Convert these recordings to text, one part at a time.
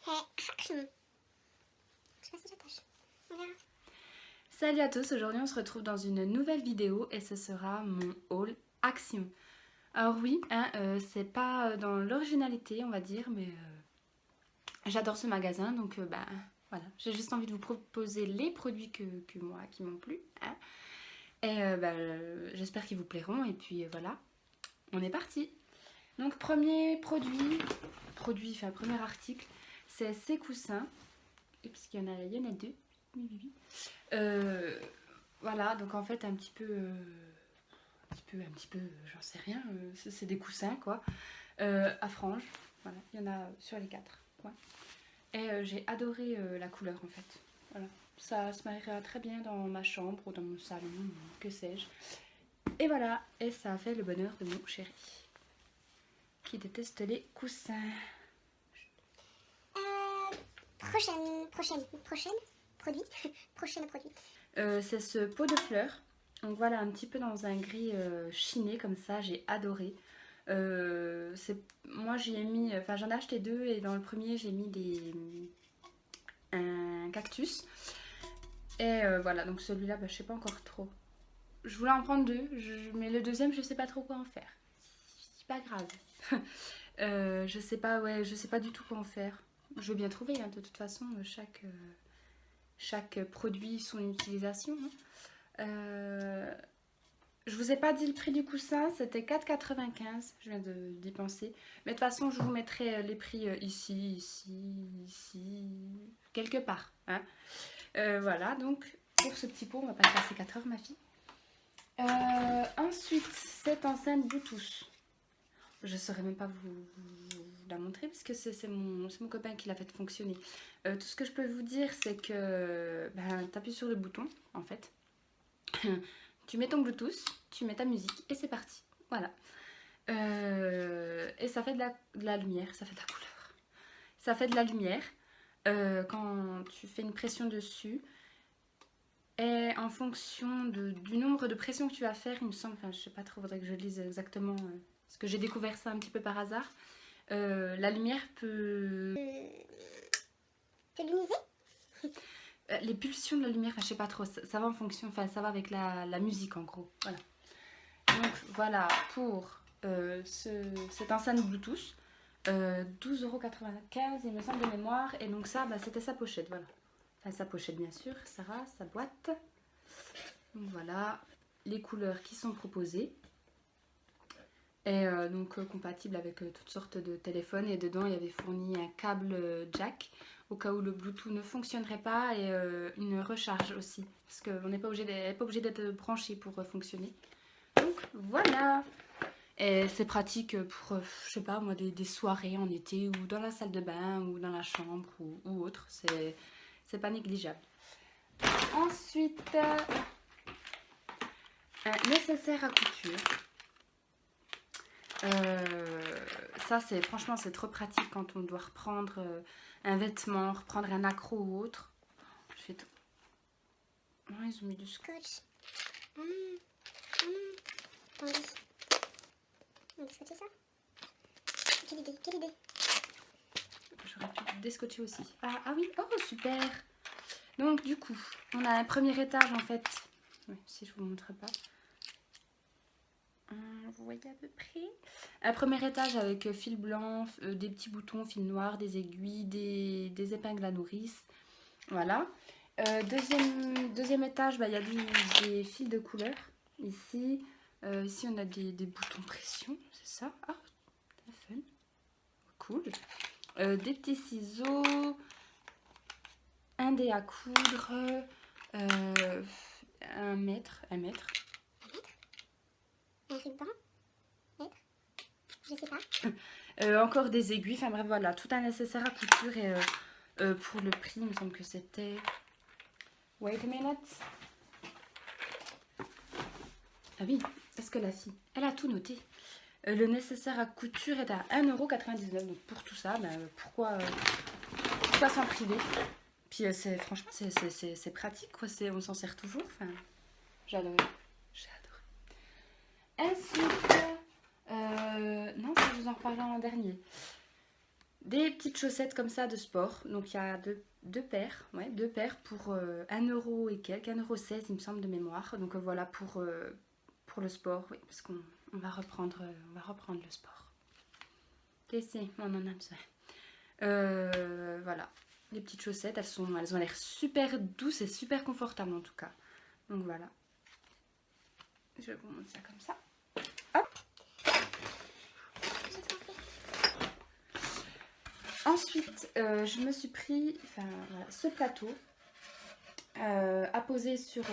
Action. Je sais pas si j'attache. On verra. Salut à tous, aujourd'hui on se retrouve dans une nouvelle vidéo et ce sera mon haul Action. Alors oui, c'est pas dans l'originalité on va dire, mais j'adore ce magasin donc voilà. J'ai juste envie de vous proposer les produits que moi qui m'ont plu. Hein. Et j'espère qu'ils vous plairont et puis voilà, on est parti. Donc premier premier article, c'est ces coussins. Et parce qu'il y en a deux. Voilà, donc en fait un petit peu, j'en sais rien, c'est des coussins quoi, à franges, voilà, il y en a sur les quatre, ouais. Et j'ai adoré la couleur en fait, voilà, ça se mariera très bien dans ma chambre ou dans mon salon, que sais-je. Et voilà, et ça a fait le bonheur de mon chéri, qui déteste les coussins. Prochaine produit. Prochain produit. C'est ce pot de fleurs. Donc voilà, un petit peu dans un gris chiné comme ça, j'ai adoré. Moi j'y ai mis, enfin j'en ai acheté deux et dans le premier j'ai mis un cactus. Et voilà, donc celui-là, je sais pas encore trop. Je voulais en prendre deux, mais le deuxième je sais pas trop quoi en faire. C'est pas grave. Je sais pas du tout quoi en faire. Je vais bien trouver, hein, de toute façon, chaque produit son utilisation. Je vous ai pas dit le prix du coussin, c'était 4,95, je viens d'y penser. Mais de toute façon, je vous mettrai les prix ici, quelque part. Hein. Voilà, donc pour ce petit pot, on va pas passer 4 heures, ma fille. Ensuite, cette enceinte Bluetooth. Je ne saurais même pas vous la montrer parce que c'est mon copain qui l'a fait fonctionner. Tout ce que je peux vous dire, c'est que tu appuies sur le bouton, en fait. Tu mets ton Bluetooth, tu mets ta musique et c'est parti. Voilà. Et ça fait de la lumière, ça fait de la couleur. Ça fait de la lumière quand tu fais une pression dessus. Et en fonction du nombre de pressions que tu vas faire, il me semble, enfin je sais pas trop, faudrait que je lise exactement, parce que j'ai découvert ça un petit peu par hasard. La lumière peut... Te lumiser. Les pulsions de la lumière, enfin, je sais pas trop, ça va en fonction, enfin ça va avec la musique en gros. Voilà. Donc voilà pour cette enceinte Bluetooth. 12,95 € il me semble de mémoire. Et donc ça, c'était sa pochette, voilà. Enfin sa pochette bien sûr, Sarah, sa boîte. Donc voilà, les couleurs qui sont proposées. Et donc compatible avec toutes sortes de téléphones. Et dedans, il y avait fourni un câble jack au cas où le Bluetooth ne fonctionnerait pas et une recharge aussi. Parce qu'on n'est pas obligé d'être branché pour fonctionner. Donc voilà. Et c'est pratique pour, je sais pas moi, des soirées en été ou dans la salle de bain ou dans la chambre ou autre. C'est pas négligeable. Ensuite, un nécessaire à couture. Ça franchement c'est trop pratique quand on doit reprendre un vêtement, reprendre un accro ou autre. Je fais tout. Oh, ils ont mis du scotch. Oui. On va scotcher ça. Quelle idée. J'aurais pu descotcher aussi. Ah oui, oh super. Donc du coup, on a un premier étage en fait. Ouais, si je vous montre pas. Vous voyez à peu près. Un premier étage avec fil blanc, des petits boutons, fil noir, des aiguilles, des épingles à nourrice. Voilà. Deuxième étage, il y a des fils de couleur. Ici, ici on a des boutons pression, c'est ça. Ah, c'est fun. Cool. Des petits ciseaux, un dé à coudre, un mètre. Un ruban. Je sais pas. Encore des aiguilles, enfin bref voilà, tout un nécessaire à couture et pour le prix il me semble que c'était... Wait a minute. Ah oui, parce que la fille, elle a tout noté. Le nécessaire à couture est à 1,99 €, donc pour tout ça, pourquoi s'en priver? Puis franchement c'est pratique quoi, on s'en sert toujours, enfin j'ai adoré. Ensuite... non, ça je vous en reparlerai en dernier. des petites chaussettes comme ça de sport. Donc il y a deux paires, ouais, deux paires pour 1 € et quelques, 1,16 € il me semble de mémoire. Donc voilà pour le sport, oui, parce qu'on va reprendre le sport. Et si, on en a besoin. Voilà, les petites chaussettes, elles ont l'air super douces et super confortables en tout cas. Donc voilà. Je vous montre ça comme ça. Hop. Ensuite, je me suis pris voilà, ce plateau à poser sur...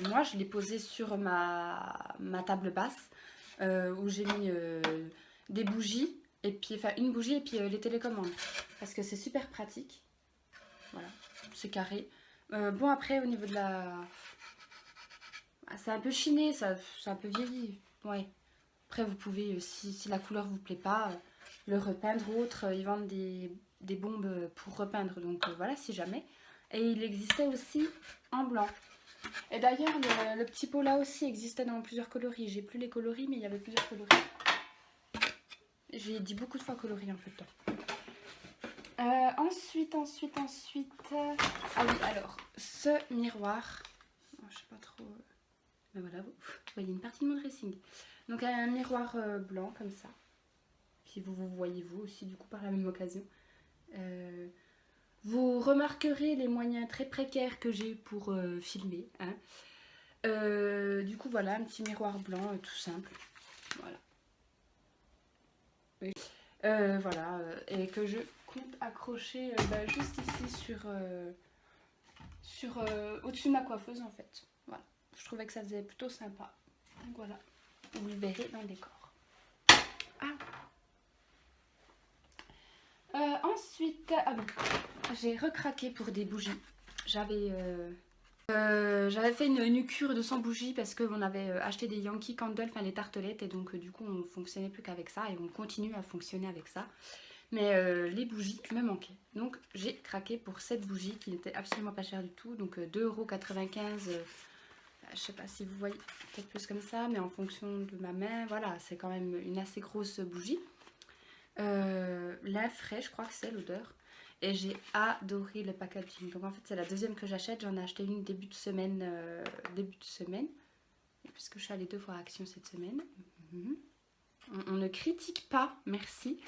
moi, je l'ai posé sur ma table basse où j'ai mis des bougies, et puis, une bougie et puis les télécommandes. Parce que c'est super pratique. Voilà, c'est carré. Bon, après, au niveau de la... C'est un peu chiné, c'est un peu vieilli. Ouais. Après, vous pouvez, si la couleur vous plaît pas, le repeindre ou autre. Ils vendent des bombes pour repeindre. Donc voilà, si jamais. Et il existait aussi en blanc. Et d'ailleurs, le petit pot là aussi existait dans plusieurs coloris. J'ai plus les coloris, mais il y avait plusieurs coloris. J'ai dit beaucoup de fois coloris en peu de temps. Ensuite. Ah oui, alors, ce miroir. Je sais pas trop. Ben voilà, vous voyez une partie de mon dressing. Donc un miroir blanc comme ça. Puis vous voyez vous aussi du coup par la même occasion. Vous remarquerez les moyens très précaires que j'ai pour filmer. Hein. Du coup voilà, un petit miroir blanc tout simple. Voilà. Oui. Voilà, et que je compte accrocher juste ici sur au-dessus de ma coiffeuse en fait. Voilà. Je trouvais que ça faisait plutôt sympa. Donc voilà, vous le verrez dans le décor. Ensuite, j'ai recraqué pour des bougies. J'avais fait une cure de 100 bougies parce qu'on avait acheté des Yankee Candle, enfin les tartelettes, et donc du coup on ne fonctionnait plus qu'avec ça et on continue à fonctionner avec ça. Mais les bougies me manquaient. Donc j'ai craqué pour cette bougie qui n'était absolument pas chère du tout. Donc 2,95 €. Je sais pas si vous voyez, peut-être plus comme ça, mais en fonction de ma main, voilà, c'est quand même une assez grosse bougie. Lin frais, je crois que c'est l'odeur. Et j'ai adoré le packaging. Donc en fait c'est la deuxième que j'achète. J'en ai acheté une début de semaine. Puisque je suis allée 2 fois à Action cette semaine. On ne critique pas, merci.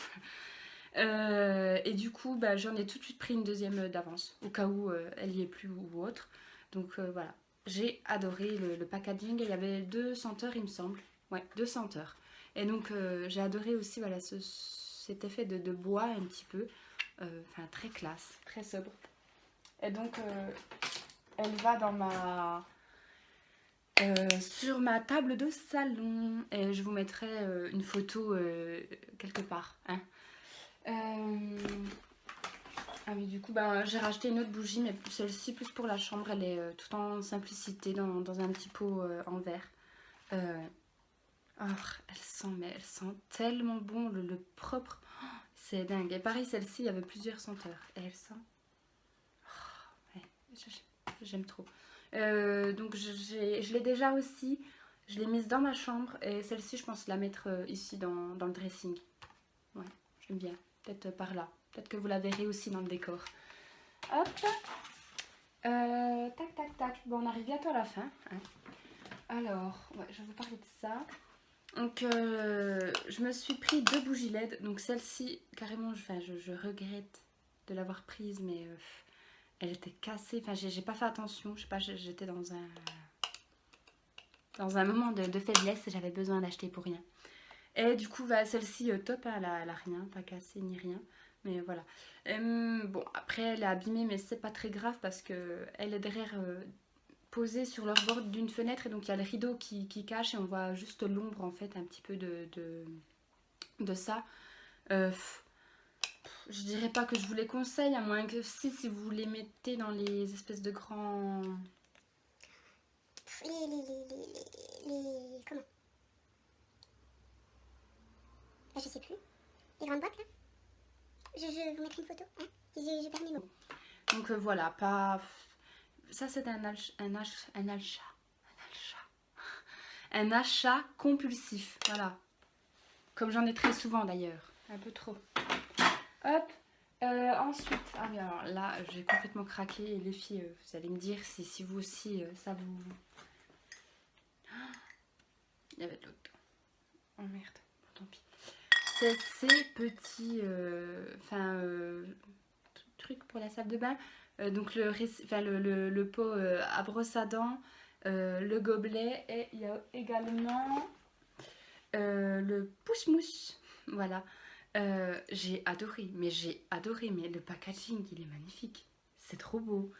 Et du coup j'en ai tout de suite pris une deuxième d'avance. Au cas où elle y est plus ou autre. Donc voilà. J'ai adoré le packaging. Il y avait 2 senteurs il me semble. Ouais, 2 senteurs. Et donc j'ai adoré aussi voilà, cet effet de bois un petit peu. Enfin très classe, très sobre. Et donc elle va dans sur ma table de salon. Et je vous mettrai une photo quelque part. Hein. Ah oui, du coup, j'ai racheté une autre bougie, mais celle-ci plus pour la chambre. Elle est tout en simplicité dans un petit pot en verre. Oh, elle sent tellement bon, le propre. Oh, c'est dingue. Et pareil, celle-ci, il y avait plusieurs senteurs. Et elle sent... Oh, ouais, j'aime trop. Donc, je l'ai déjà aussi. Je l'ai mise dans ma chambre. Et celle-ci, je pense la mettre ici dans le dressing. Ouais, j'aime bien. Peut-être par là. Peut-être que vous la verrez aussi dans le décor. Hop. Tac. Bon, on arrive bientôt à la fin. Hein. Alors, ouais, je vais vous parler de ça. Donc, je me suis pris 2 bougies LED. Donc, celle-ci, carrément, je regrette de l'avoir prise, mais elle était cassée. Enfin, j'ai pas fait attention. Je sais pas, j'étais dans un moment de faiblesse et j'avais besoin d'acheter pour rien. Et du coup, celle-ci, top, hein, elle a rien, pas cassée ni rien. Mais voilà. Bon, après, elle est abîmée, mais c'est pas très grave parce que elle est derrière... posée sur leur bord d'une fenêtre et donc il y a le rideau qui cache et on voit juste l'ombre en fait un petit peu de ça. Je dirais pas que je vous les conseille, à moins que si vous les mettez dans les espèces de grands... Comment? Je sais plus. Les grandes boîtes là. Je vous mettrai une photo, hein, si j'ai permis mon... Donc voilà, pas... Ça c'est un achat compulsif, voilà. Comme j'en ai très souvent d'ailleurs, un peu trop. Hop. Ensuite, ah oui, alors là, j'ai complètement craqué. Et les filles, vous allez me dire si vous aussi, ça vous... Il y avait de l'autre. Oh merde, bon, tant pis. C'est ces petits trucs pour la salle de bain. Donc le pot à brosse à dents, le gobelet et il y a également le pousse-mousse. Voilà. J'ai adoré, mais le packaging il est magnifique. C'est trop beau.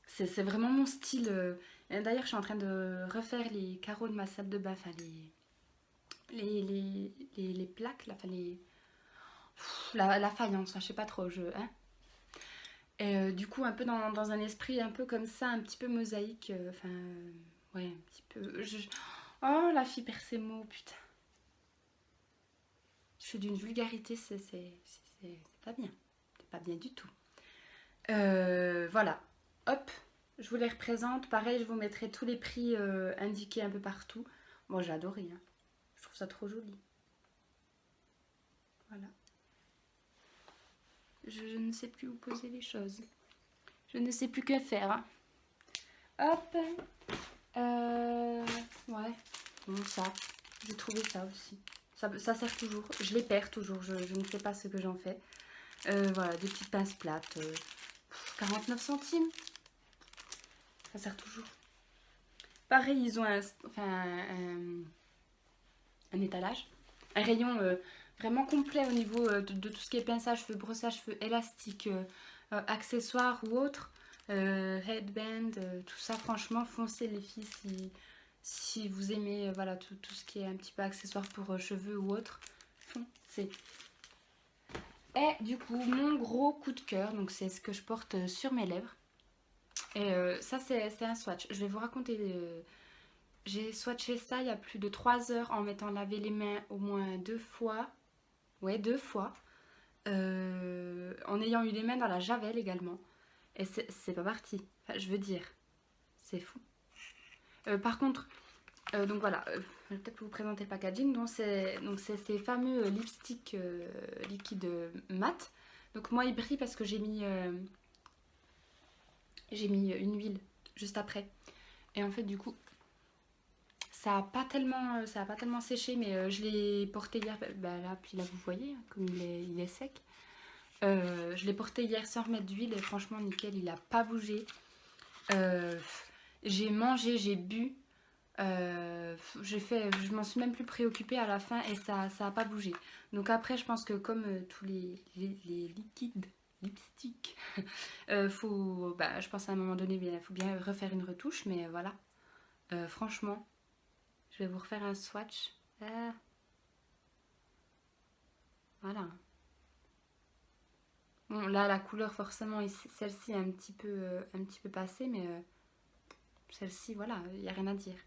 C'est vraiment mon style. Et d'ailleurs, je suis en train de refaire les carreaux de ma salle de bain, enfin les plaques, là, enfin la faïence, enfin, je sais pas trop. Hein. Et du coup, un peu dans un esprit un peu comme ça, un petit peu mosaïque. Enfin, ouais, un petit peu. Oh, la fille perd ses mots, putain. Je suis d'une vulgarité, c'est pas bien. C'est pas bien du tout. Voilà. Hop, je vous les représente. Pareil, je vous mettrai tous les prix indiqués un peu partout. Moi, j'ai adoré. Hein. Je trouve ça trop joli. Voilà. Je ne sais plus où poser les choses. Je ne sais plus que faire. Hein. Hop. Ouais. Bon, ça. J'ai trouvé ça aussi. Ça sert toujours. Je les perds toujours. Je ne sais pas ce que j'en fais. Voilà, des petites pinces plates. 49 centimes. Ça sert toujours. Pareil, ils ont un étalage. Un rayon vraiment complet au niveau de tout ce qui est pince à cheveux, brosse à cheveux, élastique, accessoires ou autres. Headband, tout ça, franchement, foncez les filles si vous aimez voilà, tout ce qui est un petit peu accessoire pour cheveux ou autre. Foncez. Et du coup, mon gros coup de cœur, donc c'est ce que je porte sur mes lèvres. Et ça, c'est un swatch. Je vais vous raconter. J'ai swatché ça il y a plus de 3 heures en m'étant lavé les mains au moins 2 fois. Ouais, 2 fois. En ayant eu les mains dans la javel également. Et c'est pas parti. Enfin, je veux dire, c'est fou. Par contre, donc voilà, je vais peut-être vous présenter le packaging. Donc c'est ces fameux lipsticks liquides mat. Donc moi, il brille parce que j'ai mis une huile juste après. Et en fait, du coup, ça a pas tellement séché, mais je l'ai porté hier. Là, puis là, vous voyez, hein, comme il est sec. Je l'ai porté hier sans remettre d'huile et franchement, nickel, il a pas bougé. J'ai mangé, j'ai bu. Je m'en suis même plus préoccupée à la fin et ça a pas bougé. Donc après, je pense que comme tous les liquides, lipsticks, je pense à un moment donné, il faut bien refaire une retouche, mais voilà. Franchement, je vais vous refaire un swatch. Voilà. Bon, là, la couleur, forcément, celle-ci est un petit peu passée, mais celle-ci, voilà, il n'y a rien à dire.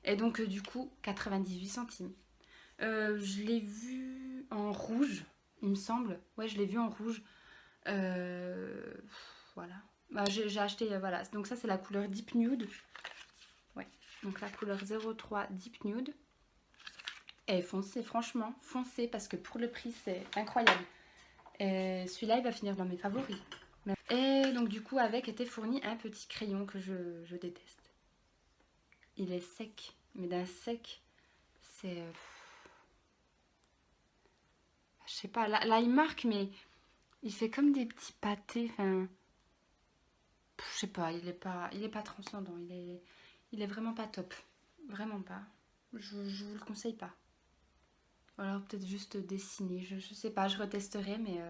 Et donc, du coup, 98 centimes. Je l'ai vu en rouge, il me semble. Ouais, je l'ai vu en rouge. Voilà. Bah, j'ai acheté, voilà. Donc ça, c'est la couleur Deep Nude. Ouais. Donc la couleur 03 Deep Nude. Et foncez, franchement, foncez, parce que pour le prix, c'est incroyable. Et celui-là, il va finir dans mes favoris. Et donc, du coup, avec était fourni un petit crayon que je déteste. Il est sec, mais d'un sec, c'est... je sais pas, là, il marque, mais il fait comme des petits pâtés, enfin... je sais pas, il est pas transcendant, il est vraiment pas top. Vraiment pas. Je vous le conseille pas. Ou alors peut-être juste dessiner, je sais pas, je retesterai, mais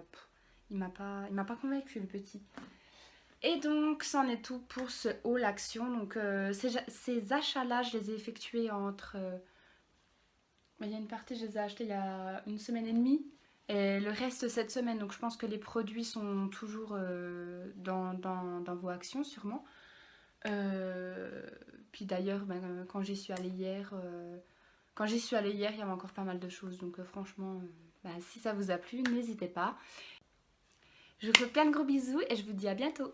il m'a pas convaincu le petit. Et donc, c'en est tout pour ce haul action. Donc, ces achats-là, je les ai effectués entre... il y a une partie, je les ai achetés il y a 1 semaine et demie. Et le reste cette semaine. Donc, je pense que les produits sont toujours dans vos actions, sûrement. Puis d'ailleurs, quand j'y suis allée hier... il y avait encore pas mal de choses. Donc, franchement, si ça vous a plu, n'hésitez pas. Je vous fais plein de gros bisous et je vous dis à bientôt.